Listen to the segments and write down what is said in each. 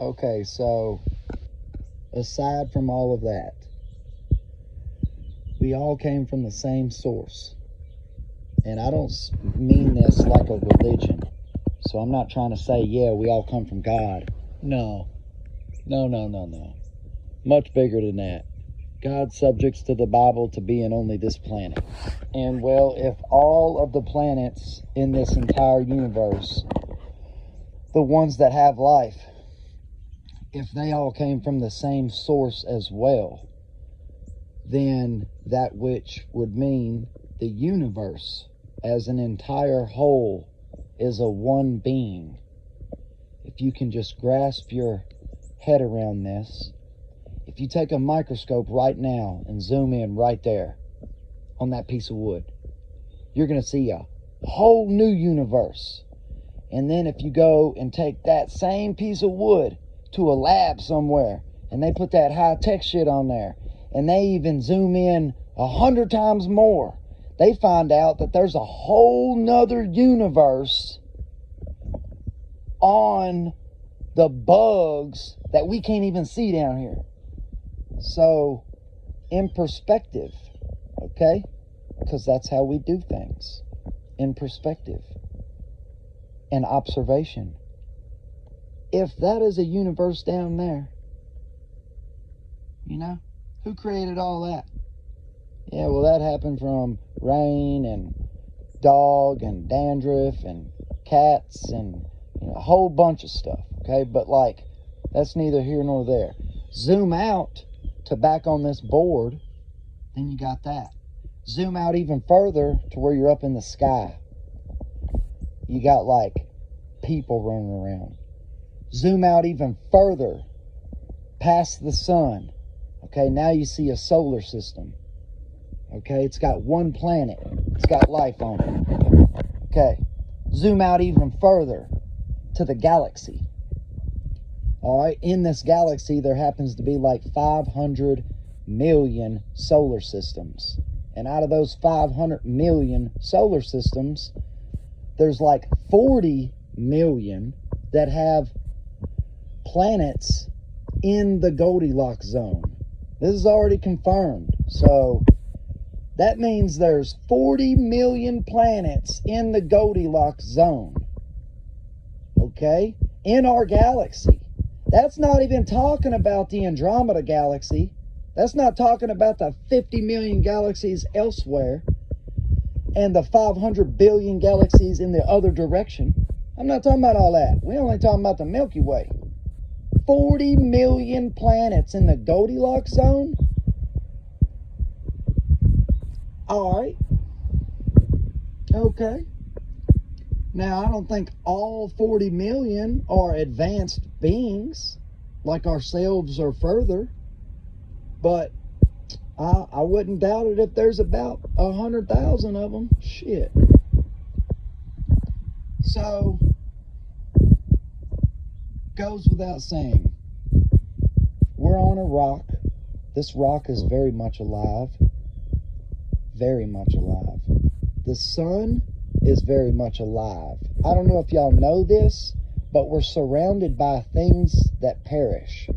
Okay, so aside from all of that, we all came from the same source. And I don't mean this like a religion. So I'm not trying to say, yeah, we all come from God. No. No. Much bigger than that. God subjects to the Bible to be in only this planet. And well, if all of the planets in this entire universe, the ones that have life, if they all came from the same source as well, then that which would mean the universe as an entire whole is a one being. If you can just grasp your head around this, if you take a microscope right now and zoom in right there on that piece of wood, you're going to see a whole new universe. And then if you go and take that same piece of wood to a lab somewhere and they put that high-tech shit on there and they even zoom in 100 times more, they find out that there's a whole nother universe on the bugs that we can't even see down here. So, in perspective, okay? Because that's how we do things. In perspective and observation. If that is a universe down there, who created all that? Yeah, well, that happened from rain and dog and dandruff and cats and a whole bunch of stuff, okay? But that's neither here nor there. Zoom out to back on this board, then you got that. Zoom out even further to where you're up in the sky. You got people running around. Zoom out even further past the sun. Okay, now you see a solar system. Okay, it's got one planet. It's got life on it. Okay, zoom out even further to the galaxy. All right, in this galaxy, there happens to be 500 million solar systems. And out of those 500 million solar systems, there's 40 million that have planets in the Goldilocks zone. This is already confirmed. So that means there's 40 million planets in the Goldilocks zone. Okay? In our galaxy. That's not even talking about the Andromeda galaxy. That's not talking about the 50 million galaxies elsewhere and the 500 billion galaxies in the other direction. I'm not talking about all that. We're only talking about the Milky Way. 40 million planets in the Goldilocks zone? All right. Okay. Now, I don't think all 40 million are advanced beings like ourselves or further, but I wouldn't doubt it if there's about 100,000 of them. Shit. So, goes without saying, we're on a rock. This rock is very much alive. Very much alive. The sun is very much alive. I don't know if y'all know this, but we're surrounded by things that perish.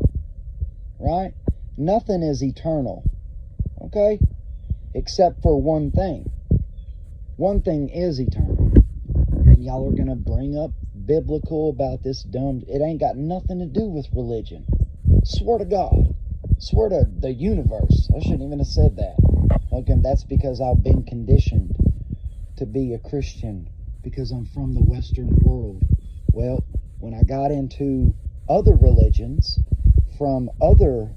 Right? Nothing is eternal. Okay? Except for one thing. One thing is eternal. And y'all are going to bring up biblical about this dumb... It ain't got nothing to do with religion. Swear to God. Swear to the universe. I shouldn't even have said that. Okay, that's because I've been conditioned to be a Christian because I'm from the Western world. Well, when I got into other religions from other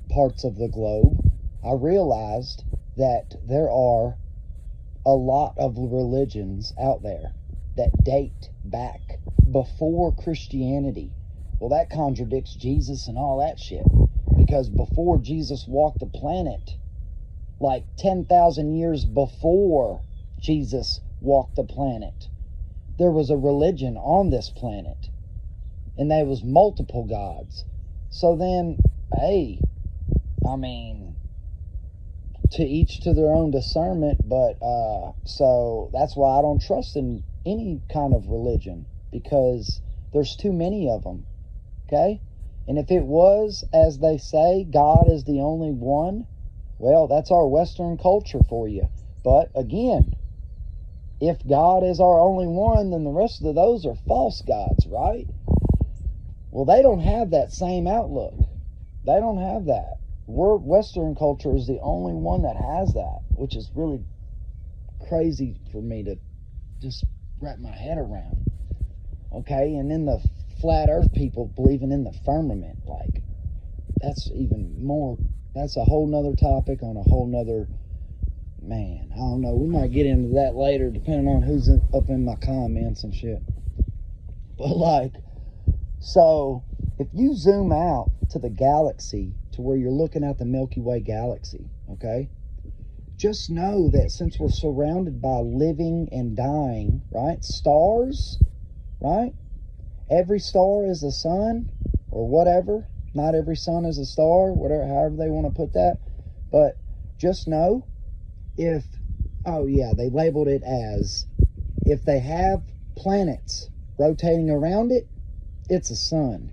parts of the globe, I realized that there are a lot of religions out there that date back before Christianity. Well, that contradicts Jesus and all that shit. Because before Jesus walked the planet, 10,000 years before Jesus walked the planet, there was a religion on this planet. And there was multiple gods. So then, hey, to each to their own discernment, but so that's why I don't trust in any kind of religion, because there's too many of them. Okay? And if it was, as they say, God is the only one, well, that's our Western culture for you. But again, if God is our only one, then the rest of those are false gods, right? Well, they don't have that same outlook. They don't have that. Western culture is the only one that has that, which is really crazy for me to just wrap my head around. Okay, and then the flat earth people believing in the firmament, like, that's even more, that's a whole nother topic on a whole nother, man, I don't know, we might get into that later depending on who's up in my comments and shit. But like, so if you zoom out to the galaxy to where you're looking at the Milky Way galaxy, okay, just know that since we're surrounded by living and dying, right, stars, right, every star is a sun or whatever. Not every sun is a star, whatever, however they want to put that. But just know, if, oh yeah, they labeled it as, if they have planets rotating around it, it's a sun.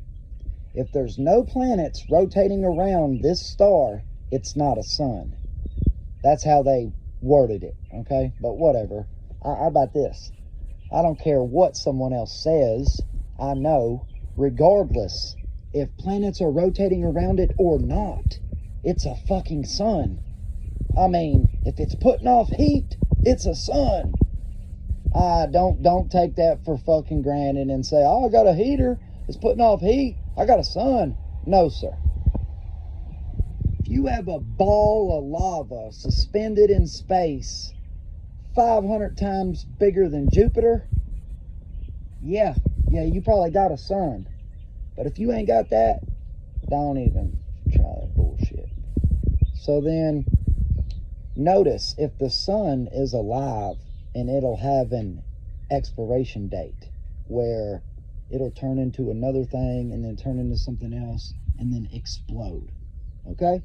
If there's no planets rotating around this star, it's not a sun. That's how they worded it, okay? But whatever. How about this? I don't care what someone else says. I know, regardless, if planets are rotating around it or not, it's a fucking sun. I mean, if it's putting off heat, it's a sun. Don't take that for fucking granted and say, oh, I got a heater, it's putting off heat, I got a sun. No, sir. If you have a ball of lava suspended in space 500 times bigger than Jupiter, yeah, you probably got a sun. But if you ain't got that, don't even try that bullshit. So then, notice if the sun is alive, and it'll have an expiration date where it'll turn into another thing and then turn into something else and then explode. Okay?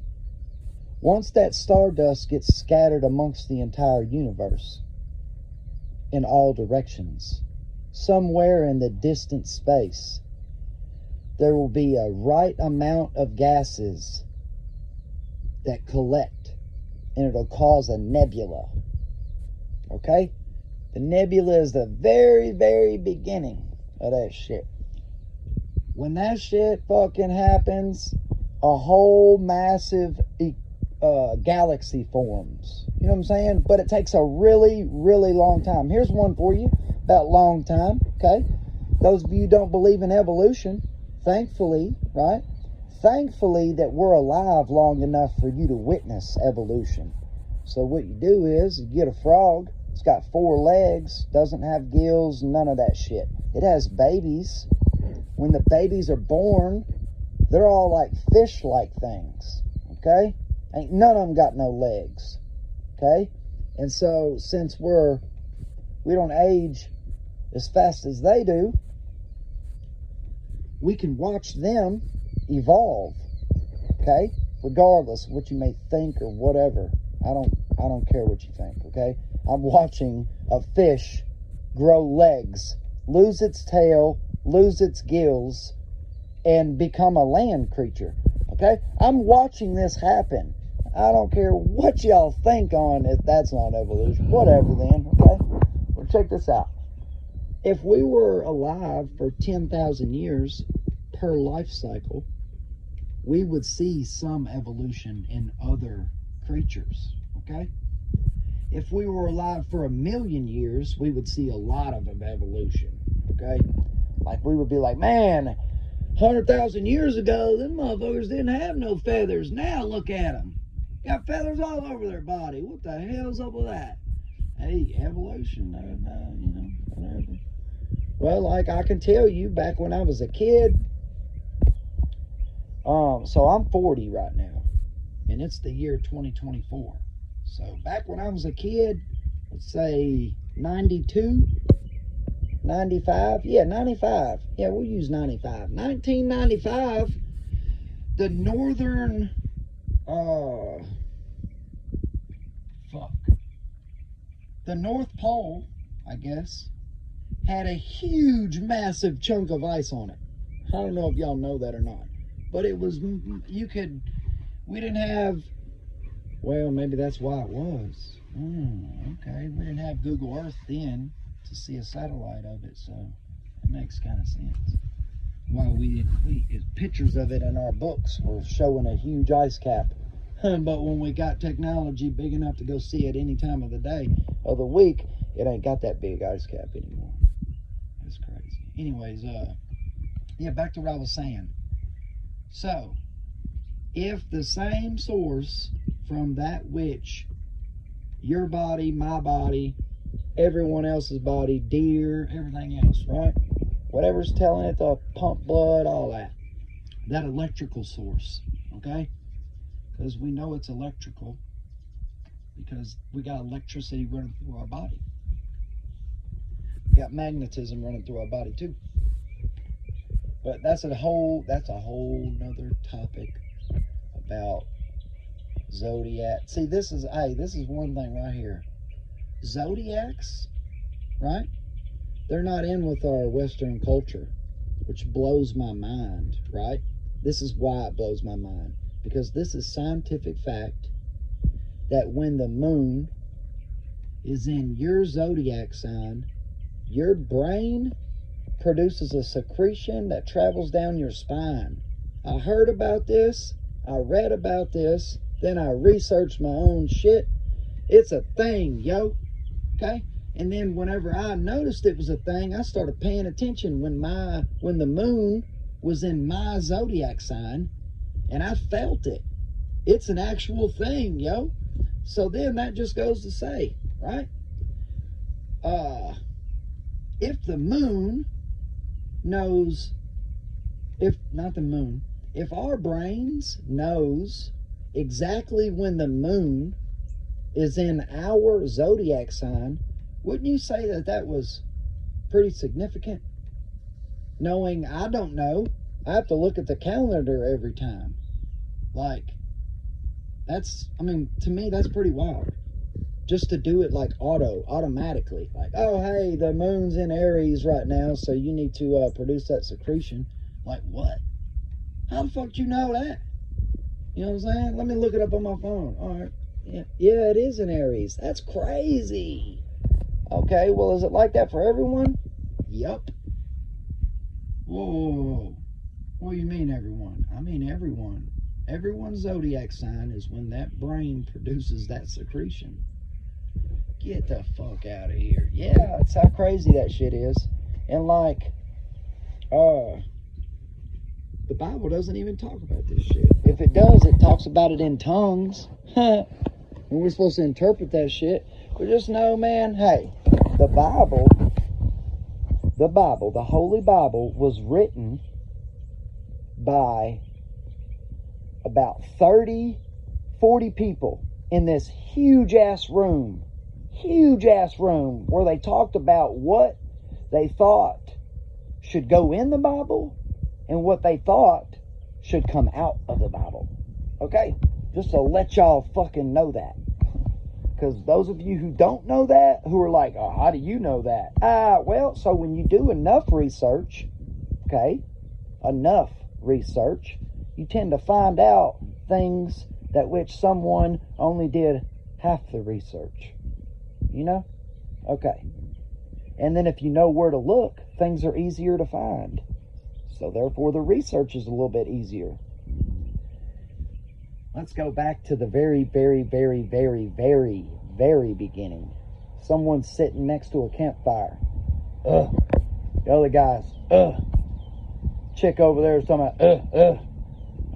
Once that stardust gets scattered amongst the entire universe in all directions, somewhere in the distant space, there will be a right amount of gases that collect, and it'll cause a nebula. Okay? The nebula is the very, very beginning of that shit. When that shit fucking happens, a whole massive galaxy forms. You know what I'm saying? But it takes a really, really long time. Here's one for you about long time, okay? Those of you who don't believe in evolution, thankfully, right? Thankfully that we're alive long enough for you to witness evolution. So what you do is you get a frog. It's got 4 legs, doesn't have gills, none of that shit. It has babies. When the babies are born, they're all like fish-like things, okay? Ain't none of them got no legs, okay? And so since we don't age as fast as they do, we can watch them evolve, okay? Regardless of what you may think or whatever. I don't care what you think, okay? I'm watching a fish grow legs, lose its tail, lose its gills, and become a land creature, okay? I'm watching this happen. I don't care what y'all think on if that's not evolution. Whatever then, okay? Well, check this out. If we were alive for 10,000 years per life cycle, we would see some evolution in other creatures, okay? If we were alive for 1,000,000 years, we would see a lot of evolution, okay? Like, we would be like, man, 100,000 years ago, them motherfuckers didn't have no feathers. Now look at them. Got feathers all over their body. What the hell's up with that? Hey, evolution, you know, whatever. Well, like I can tell you, back when I was a kid, so I'm 40 right now, and it's the year 2024. So back when I was a kid, let's say 92, 95, yeah, 95. Yeah, we'll use 95. 1995, the northern, the North Pole, I guess, had a huge, massive chunk of ice on it. I don't know if y'all know that or not. But it was, we didn't have, well, maybe that's why it was. Okay, we didn't have Google Earth then to see a satellite of it, so it makes kind of sense. Why pictures of it in our books were showing a huge ice cap. But when we got technology big enough to go see it any time of the day or the week, it ain't got that big ice cap anymore. That's crazy. Anyways, yeah, back to what I was saying. So, if the same source from that which your body, my body, everyone else's body, deer, everything else, right? Whatever's telling it to pump blood, all that electrical source, okay? Because we know it's electrical because we got electricity running through our body. We got magnetism running through our body too. But that's a whole nother topic about zodiac. See, this is one thing right here. Zodiacs, right? They're not in with our Western culture, which blows my mind, right? This is why it blows my mind. Because this is scientific fact that when the moon is in your zodiac sign, your brain produces a secretion that travels down your spine. I heard about this, I read about this, then I researched my own shit. It's a thing, yo. Okay? And then whenever I noticed it was a thing, I started paying attention when the moon was in my zodiac sign, and I felt it. It's an actual thing, yo. So then that just goes to say, right? If the moon knows, if our brains knows exactly when the moon is in our zodiac sign, wouldn't you say that that was pretty significant? Knowing I don't know, I have to look at the calendar every time. Like, to me, that's pretty wild. Just to do it like automatically. Like, oh, hey, the moon's in Aries right now, so you need to produce that secretion. Like, what? How the fuck do you know that? You know what I'm saying? Let me look it up on my phone. All right. Yeah, it is in Aries. That's crazy. Okay, well, is it like that for everyone? Yup. Whoa. What do you mean, everyone? I mean, everyone. Everyone's zodiac sign is when that brain produces that secretion. Get the fuck out of here. Yeah, that's how crazy that shit is. And like, the Bible doesn't even talk about this shit. If it does, it talks about it in tongues. And we're supposed to interpret that shit. But just know, man, hey, the Bible, the Holy Bible, was written by about 30, 40 people in this huge ass room where they talked about what they thought should go in the Bible and what they thought should come out of the Bible. Okay? Just to let y'all fucking know that. Because those of you who don't know that, who are like, oh, how do you know that? Well, so when you do enough research, okay, you tend to find out things that which someone only did half the research. You know? Okay. And then if you know where to look, things are easier to find. So therefore the research is a little bit easier. Let's go back to the very, very, very, very, very, very beginning. Someone's sitting next to a campfire. The other guy's, Chick over there is talking about,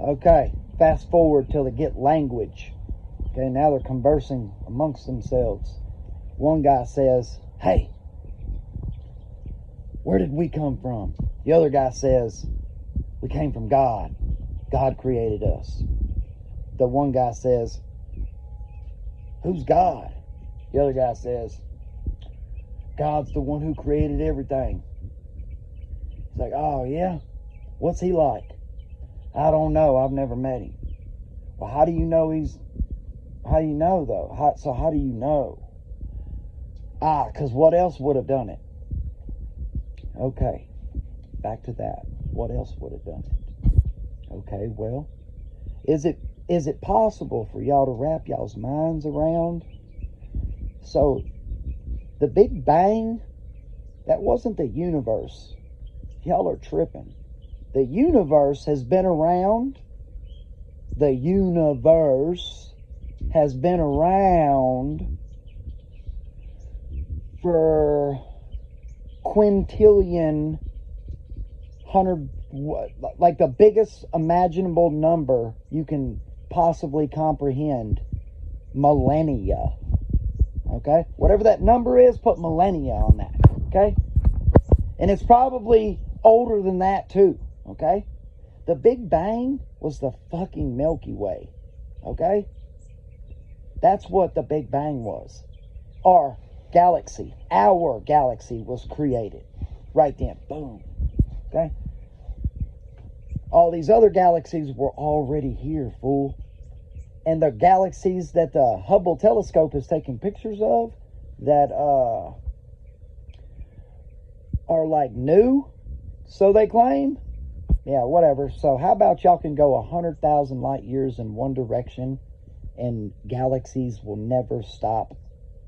Okay, fast forward till they get language. Okay, now they're conversing amongst themselves. One guy says, hey, where did we come from? The other guy says, we came from God. God created us. The one guy says, who's God? The other guy says, God's the one who created everything. It's like, oh yeah? What's he like? I don't know. I've never met him. Well, how do you know how do you know though? How do you know? Because what else would have done it? Okay, back to that. What else would have done it? Okay, well, is it possible for y'all to wrap y'all's minds around? So, the Big Bang, that wasn't the universe. Y'all are tripping. The universe has been around. The universe has been around for quintillion, hundred, like the biggest imaginable number you can possibly comprehend, millennia. Okay? Whatever that number is, put millennia on that. Okay? And it's probably older than that too. Okay? The Big Bang was the fucking Milky Way. Okay? That's what the Big Bang was. Our galaxy was created right then. Boom. Okay? All these other galaxies were already here, fool. And the galaxies that the Hubble telescope is taking pictures of that are like new, so they claim. Yeah, whatever. So how about y'all can go 100,000 light years in one direction and galaxies will never stop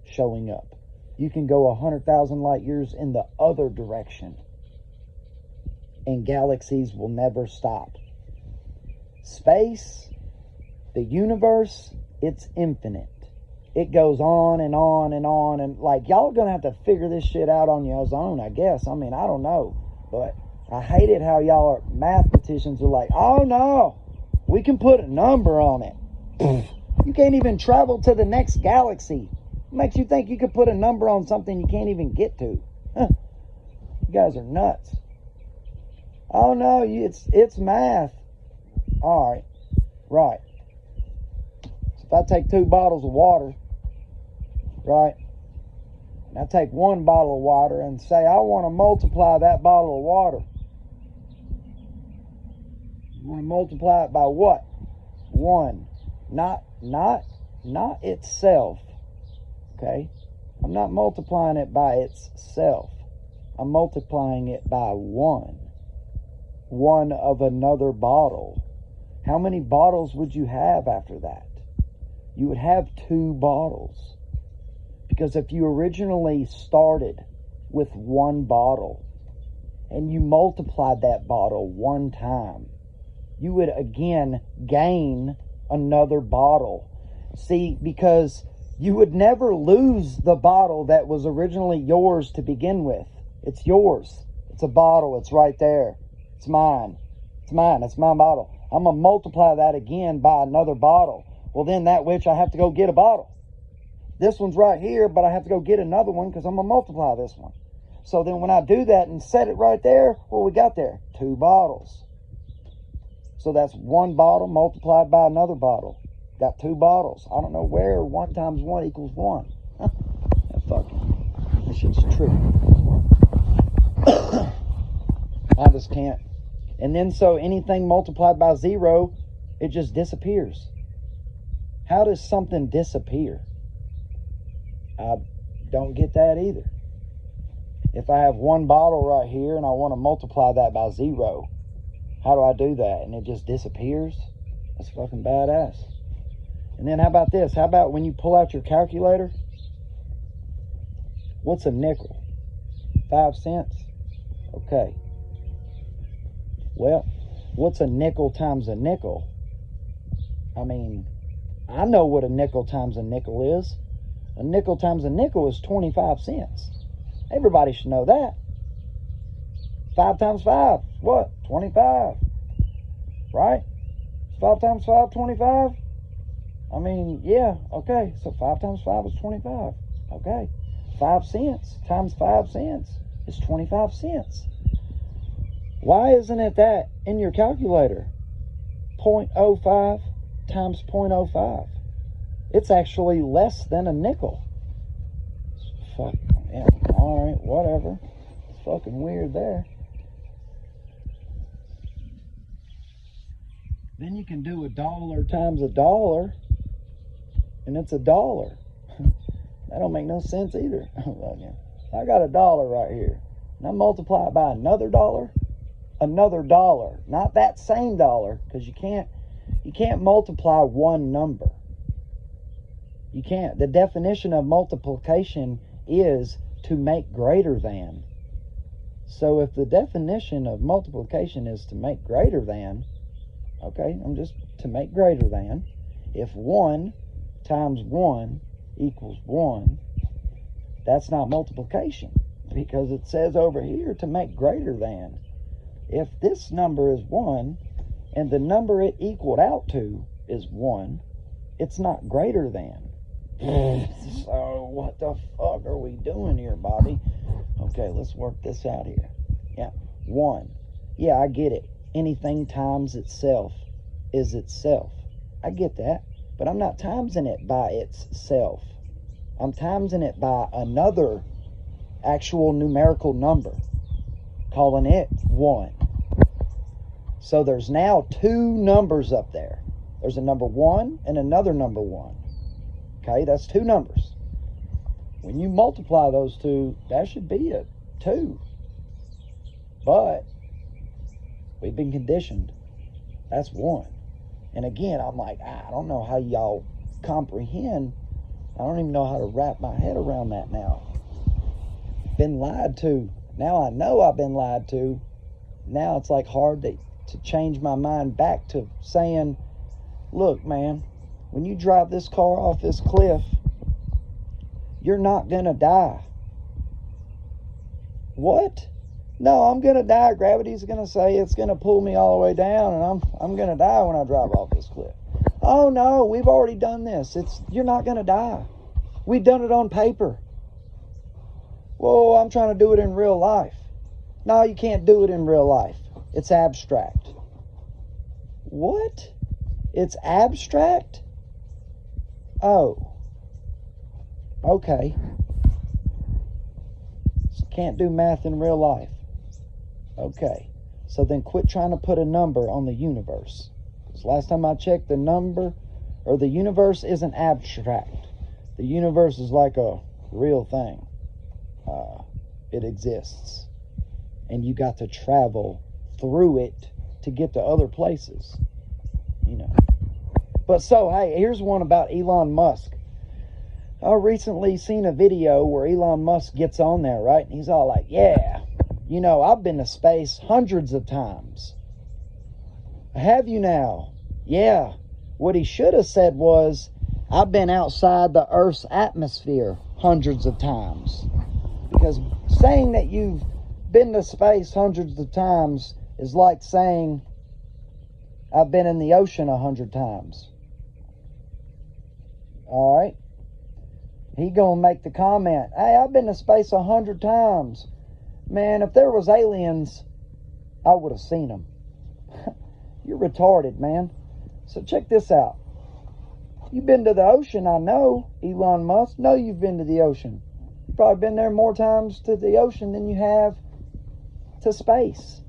showing up. You can go 100,000 light years in the other direction and galaxies will never stop. Space, the universe, it's infinite. It goes on and on and on. And like, y'all gonna have to figure this shit out on your own, I guess. I mean, I don't know. But I hate it how y'all are mathematicians are like, oh no, we can put a number on it. You can't even travel to the next galaxy. What makes you think you could put a number on something you can't even get to? Huh. You guys are nuts. Oh no, it's math. All right, right. So if I take 2 bottles of water, right, and I take 1 bottle of water and say I want to multiply that bottle of water. I want to multiply it by what? 1. Not itself. Okay? I'm not multiplying it by itself. I'm multiplying it by 1. 1 of another bottle. How many bottles would you have after that? You would have 2 bottles. Because if you originally started with 1 bottle and you multiplied that bottle 1 time, you would again gain another bottle. See, because you would never lose the bottle that was originally yours to begin with. It's yours. It's a bottle. It's right there. It's mine. It's mine. It's my bottle. I'm going to multiply that again by another bottle. Well, then that which I have to go get a bottle. This one's right here, but I have to go get another one because I'm going to multiply this one. So then when I do that and set it right there, what we got there? 2 bottles. So that's 1 bottle multiplied by another bottle. Got 2 bottles. I don't know where 1 times 1 equals 1. That shit's true. I just can't. And then so anything multiplied by 0, it just disappears. How does something disappear? I don't get that either. If I have 1 bottle right here and I want to multiply that by 0, how do I do that? And it just disappears? That's fucking badass. And then how about this? How about when you pull out your calculator? What's a nickel? 5 cents? Okay. Well, what's a nickel times a nickel? I mean, I know what a nickel times a nickel is. A nickel times a nickel is 25 cents. Everybody should know that. 5 times 5, what? 25. Right? 5 times 5, 25? I mean, yeah, okay. So 5 times 5 is 25. Okay. 5 cents times 5 cents is 25 cents. Why isn't it that in your calculator? 0.05 times 0.05. It's actually less than a nickel. Fuck. Yeah. All right, whatever. It's fucking weird there. Then you can do $1 times $1, and it's $1. That don't make no sense either. I got $1 right here, and I multiply it by another $1. another dollar, not that same dollar, because you can't multiply one number. You can't. The definition of multiplication is to make greater than. So if the definition of multiplication is to make greater than, okay, I'm just to make greater than, if 1 times 1 equals 1, that's not multiplication, because it says over here to make greater than. If this number is 1 and the number it equaled out to is 1, it's not greater than. So what the fuck are we doing here, Bobby? Okay, let's work this out here. Yeah, 1. Yeah, I get it. Anything times itself is itself. I get that. But I'm not timesing it by itself. I'm timesing it by another actual numerical number, calling it 1. So there's now 2 numbers up there. There's a number 1 and another number 1. Okay, that's 2 numbers. When you multiply those 2, that should be a 2. But we've been conditioned. That's 1. And again, I'm like, I don't know how y'all comprehend. I don't even know how to wrap my head around that now. Been lied to. Now I know I've been lied to. Now it's like hard to change my mind back to saying, look, man, when you drive this car off this cliff, you're not going to die. What? No, I'm going to die. Gravity's going to say it's going to pull me all the way down, and I'm going to die when I drive off this cliff. Oh, no, we've already done this. You're not going to die. We've done it on paper. Whoa, I'm trying to do it in real life. No, you can't do it in real life. It's abstract. What? It's abstract? Oh. Okay. So can't do math in real life. Okay. So then quit trying to put a number on the universe. Because last time I checked, the number or the universe isn't abstract. The universe is like a real thing. It exists. And you got to travel through it to get to other places. You know. But so, hey, here's one about Elon Musk. I recently seen a video where Elon Musk gets on there, right? And he's all like, yeah, you know, I've been to space hundreds of times. Have you now? Yeah. What he should have said was, I've been outside the Earth's atmosphere hundreds of times. Because saying that you've been to space hundreds of times is like saying, I've been in the ocean 100 times. All right? He gonna make the comment, hey, I've been to space 100 times. Man, if there was aliens, I would have seen them. You're retarded, man. So check this out. You've been to the ocean, I know, Elon Musk. No, you've been to the ocean. You've probably been there more times to the ocean than you have to space.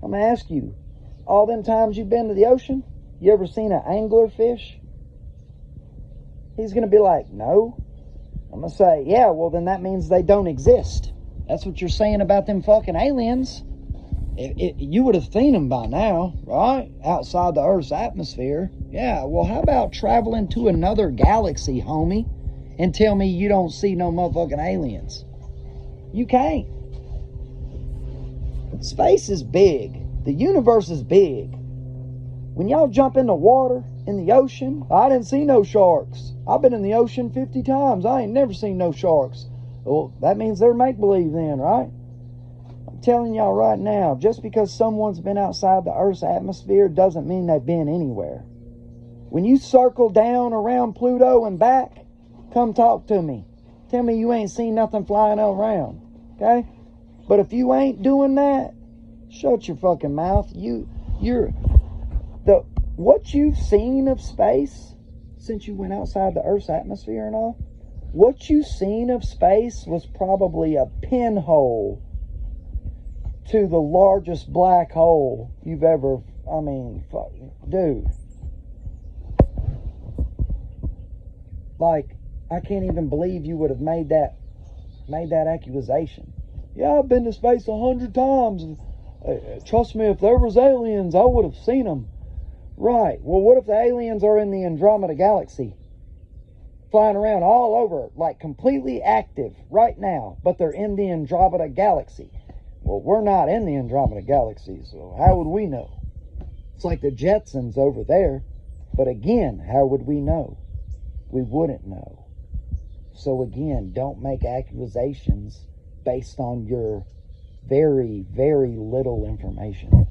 I'm going to ask you, all them times you've been to the ocean, you ever seen an anglerfish? He's going to be like, no. I'm going to say, yeah, well, then that means they don't exist. That's what you're saying about them fucking aliens. You would have seen them by now, right? Outside the Earth's atmosphere. Yeah, well, how about traveling to another galaxy, homie, and tell me you don't see no motherfucking aliens? You can't. Space is big. The universe is big. When y'all jump in the water, in the ocean, I didn't see no sharks. I've been in the ocean 50 times. I ain't never seen no sharks. Well, that means they're make-believe then, right? I'm telling y'all right now, just because someone's been outside the Earth's atmosphere doesn't mean they've been anywhere. When you circle down around Pluto and back, come talk to me. Tell me you ain't seen nothing flying around, okay? But if you ain't doing that, shut your fucking mouth. What you've seen of space since you went outside the Earth's atmosphere and all, what you've seen of space was probably a pinhole to the largest black hole you've ever, dude. Like, I can't even believe you would have made that accusation. Yeah, I've been to space 100 times. Trust me, if there was aliens, I would have seen them. Right. Well, what if the aliens are in the Andromeda Galaxy? Flying around all over, like completely active right now, but they're in the Andromeda Galaxy. Well, we're not in the Andromeda Galaxy, so how would we know? It's like the Jetsons over there. But again, how would we know? We wouldn't know. So again, don't make accusations based on your very, very little information.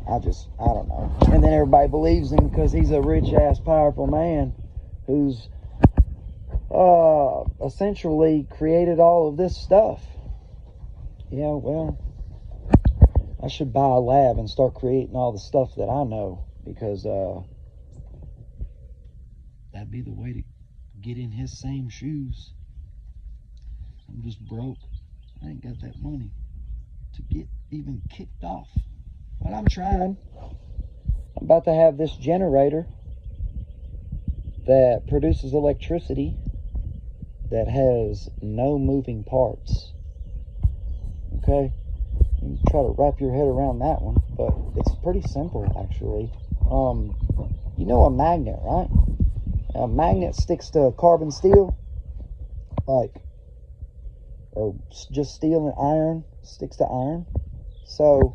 I don't know. And then everybody believes him because he's a rich-ass, powerful man who's essentially created all of this stuff. Yeah, well, I should buy a lab and start creating all the stuff that I know, because that'd be the way to get in his same shoes. I'm just broke. I ain't got that money to get even kicked off. But I'm trying. I'm about to have this generator that produces electricity that has no moving parts. Okay? You try to wrap your head around that one, but it's pretty simple, actually. You know a magnet, right? A magnet sticks to carbon steel, or just steel and iron sticks to iron. So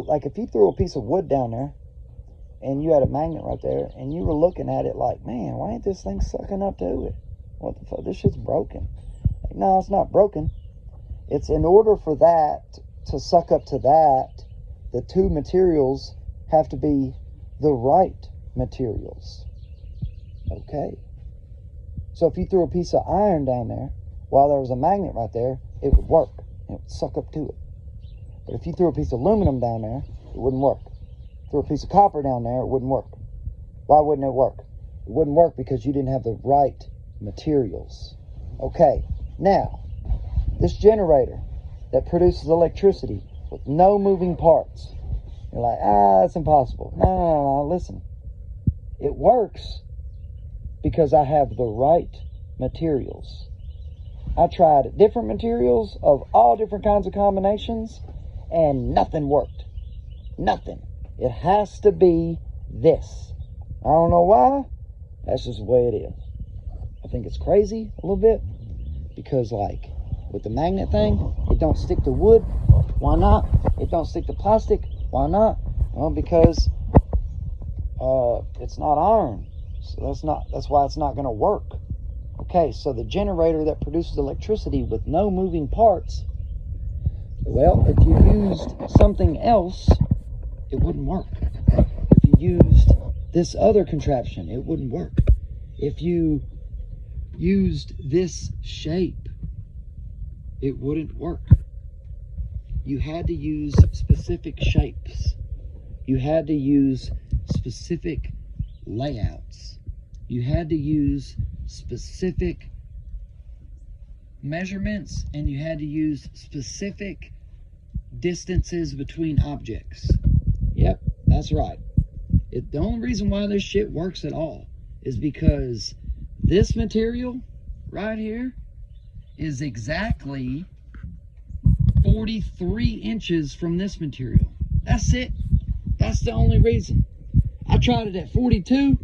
like if you threw a piece of wood down there and you had a magnet right there and you were looking at it like, man, why ain't this thing sucking up to it? What the fuck? This shit's broken. Like, no, it's not broken. It's in order for that to suck up to that, the two materials have to be the right materials. Okay. So if you threw a piece of iron down there while there was a magnet right there, it would work. It would suck up to it. But if you threw a piece of aluminum down there, it wouldn't work. Threw a piece of copper down there, it wouldn't work. Why wouldn't it work? It wouldn't work because you didn't have the right materials. Okay. Now, this generator that produces electricity with no moving parts. You're like, that's impossible. No, listen. It works because I have the right materials. I tried different materials of all different kinds of combinations, and nothing worked. Nothing. It has to be this. I don't know why. That's just the way it is. I think it's crazy a little bit, because like with the magnet thing, it don't stick to wood. Why not? It don't stick to plastic. Why not? Well, because it's not iron. So that's why it's not going to work. Okay, so the generator that produces electricity with no moving parts, well, if you used something else, it wouldn't work. If you used this other contraption, it wouldn't work. If you used this shape, it wouldn't work. You had to use specific shapes. You had to use specific layouts. You had to use specific measurements, and you had to use specific distances between objects. Yep, that's right. The only reason why this shit works at all is because this material right here is exactly 43 inches from this material. That's it. That's the only reason. I tried it at 42.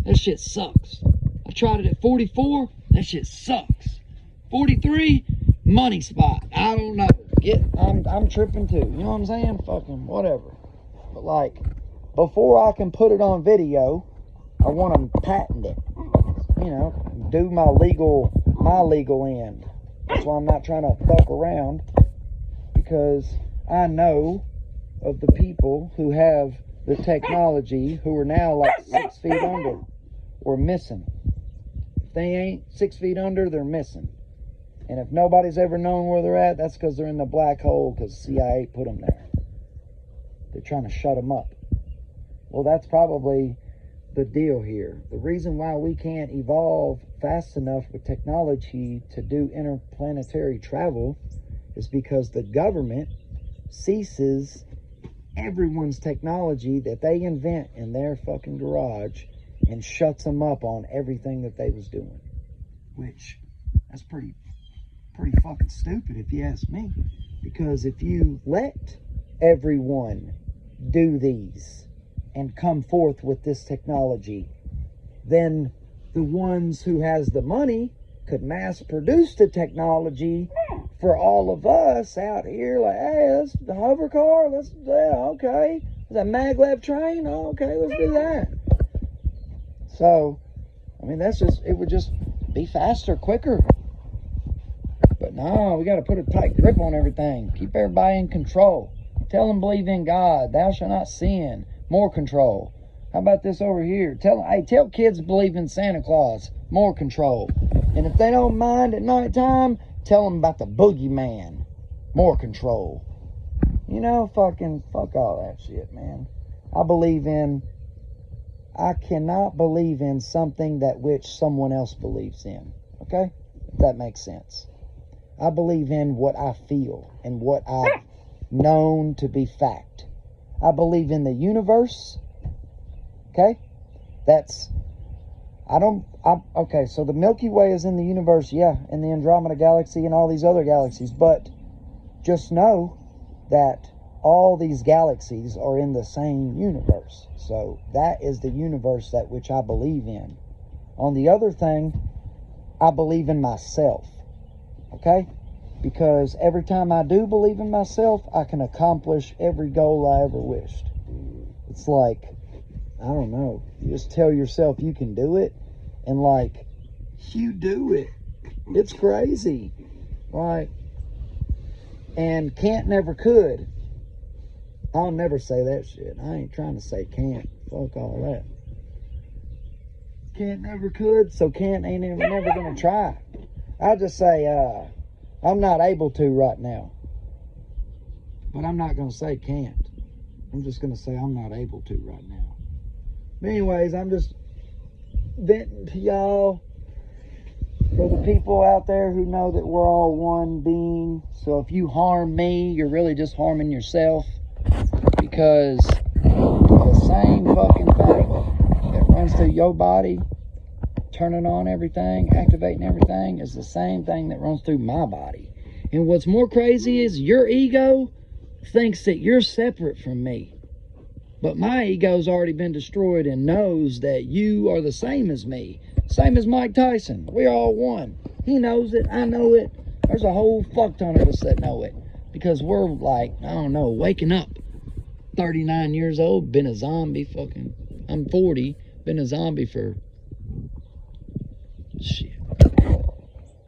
That shit sucks. I tried it at 44. That shit sucks. 43, money spot. I don't know. I'm tripping too. You know what I'm saying? Fucking whatever. But like, before I can put it on video, I want to patent it. You know, do my legal end. That's why I'm not trying to fuck around, because I know of the people who have the technology who are now like 6 feet under or missing. If they ain't 6 feet under, they're missing. And if nobody's ever known where they're at, that's because they're in the black hole, because CIA put them there. They're trying to shut them up. Well, that's probably the deal here. The reason why we can't evolve fast enough with technology to do interplanetary travel is because the government ceases everyone's technology that they invent in their fucking garage and shuts them up on everything that they was doing. Which, that's pretty pretty fucking stupid if you ask me. Because if you let everyone do these and come forth with this technology, then the ones who has the money could mass produce the technology for all of us out here. Like, hey, let's the hover car, okay. Is that maglev train? Oh, okay, let's do that. So, I mean, it would just be faster, quicker. But no, we got to put a tight grip on everything. Keep everybody in control. Tell them believe in God. Thou shalt not sin. More control. How about this over here? Tell kids to believe in Santa Claus. More control. And if they don't mind at nighttime, tell them about the boogeyman. More control. You know, fuck all that shit, man. I cannot believe in something that which someone else believes in. Okay? If that makes sense. I believe in what I feel and what I've known to be fact. I believe in the universe. Okay? Okay, so the Milky Way is in the universe, yeah, in the Andromeda Galaxy and all these other galaxies, but just know that all these galaxies are in the same universe. So that is the universe that which I believe in. On the other thing, I believe in myself. Okay? Because every time I do believe in myself, I can accomplish every goal I ever wished. It's like, I don't know, you just tell yourself you can do it, and like, you do it. It's crazy. Right? And can't never could. I'll never say that shit. I ain't trying to say can't. Fuck all that. Can't never could, so can't ain't even never gonna try. I'll just say, I'm not able to right now. But I'm not gonna say can't. I'm just gonna say I'm not able to right now. But anyways, I'm just venting to y'all. For the people out there who know that we're all one being. So if you harm me, you're really just harming yourself. Because the same fucking thing that runs through your body, turning on everything, activating everything, is the same thing that runs through my body. And what's more crazy is your ego thinks that you're separate from me. But my ego's already been destroyed and knows that you are the same as me. Same as Mike Tyson. We're all one. He knows it. I know it. There's a whole fuck ton of us that know it. Because we're like, I don't know, waking up. 39 years old, been a zombie I'm 40, been a zombie for,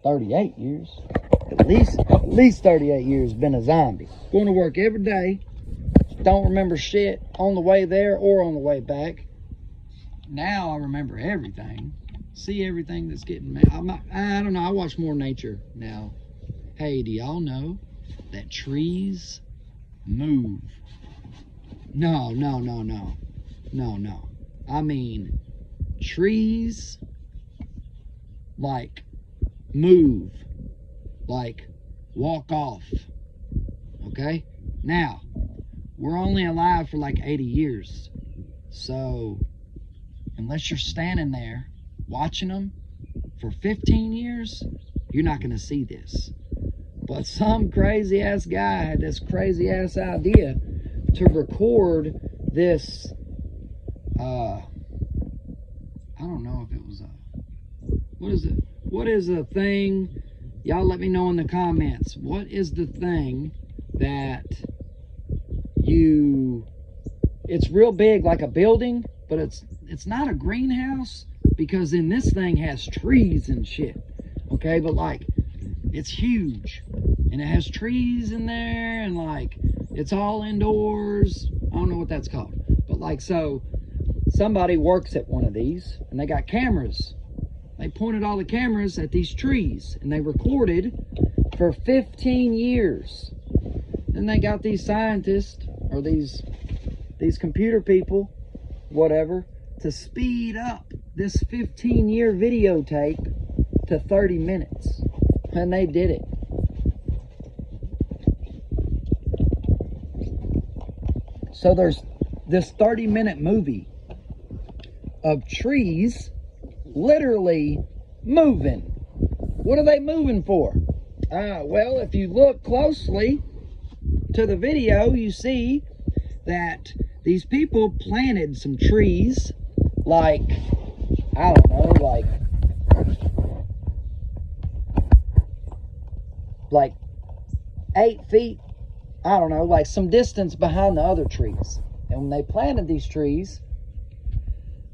38 years. At least 38 years, been a zombie. Going to work every day. Don't remember shit on the way there or on the way back. Now I remember everything. See everything that's getting made. I don't know. I watch more nature now. Hey, do y'all know that trees move? No. I mean, trees like move, like walk off. Okay? Now, we're only alive for like 80 years. So, unless you're standing there watching them for 15 years, you're not going to see this. But some crazy ass guy had this crazy ass idea to record this, I don't know if it was what is a thing, y'all let me know in the comments, what is the thing that it's real big like a building, but it's not a greenhouse, because then this thing has trees and shit, okay, but like, it's huge, and it has trees in there, and like, it's all indoors. I don't know what that's called. But like, so somebody works at one of these and they got cameras. They pointed all the cameras at these trees and they recorded for 15 years. Then they got these scientists or these computer people, whatever, to speed up this 15-year videotape to 30 minutes. And they did it. So there's this 30-minute movie of trees literally moving. What are they moving for? Well, if you look closely to the video, you see that these people planted some trees, like, I don't know, like 8 feet, I don't know, like some distance behind the other trees. And when they planted these trees,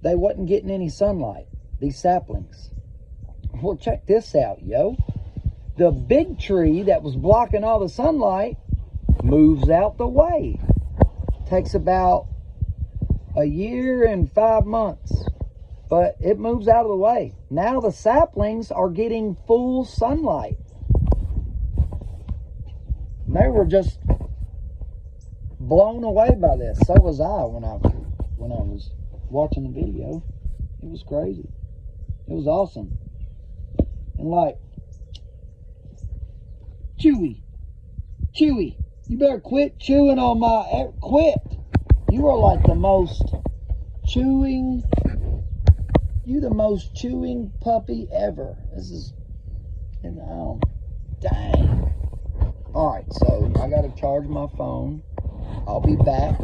they wasn't getting any sunlight, these saplings. Well, check this out, yo. The big tree that was blocking all the sunlight moves out the way. Takes about a year and 5 months, but it moves out of the way. Now the saplings are getting full sunlight. They were just blown away by this. So was I when I was watching the video. It was crazy. It was awesome. And like, Chewy, you better quit chewing on my, quit. You are like the most chewing puppy ever. This is, dang. All right, so I got to charge my phone. I'll be back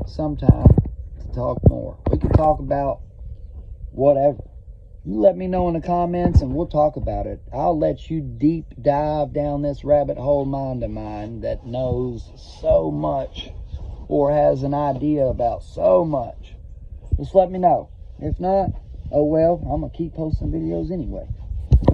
sometime to talk more. We can talk about whatever. You let me know in the comments and we'll talk about it. I'll let you deep dive down this rabbit hole mind of mine that knows so much or has an idea about so much. Just let me know. If not, oh well, I'm going to keep posting videos anyway.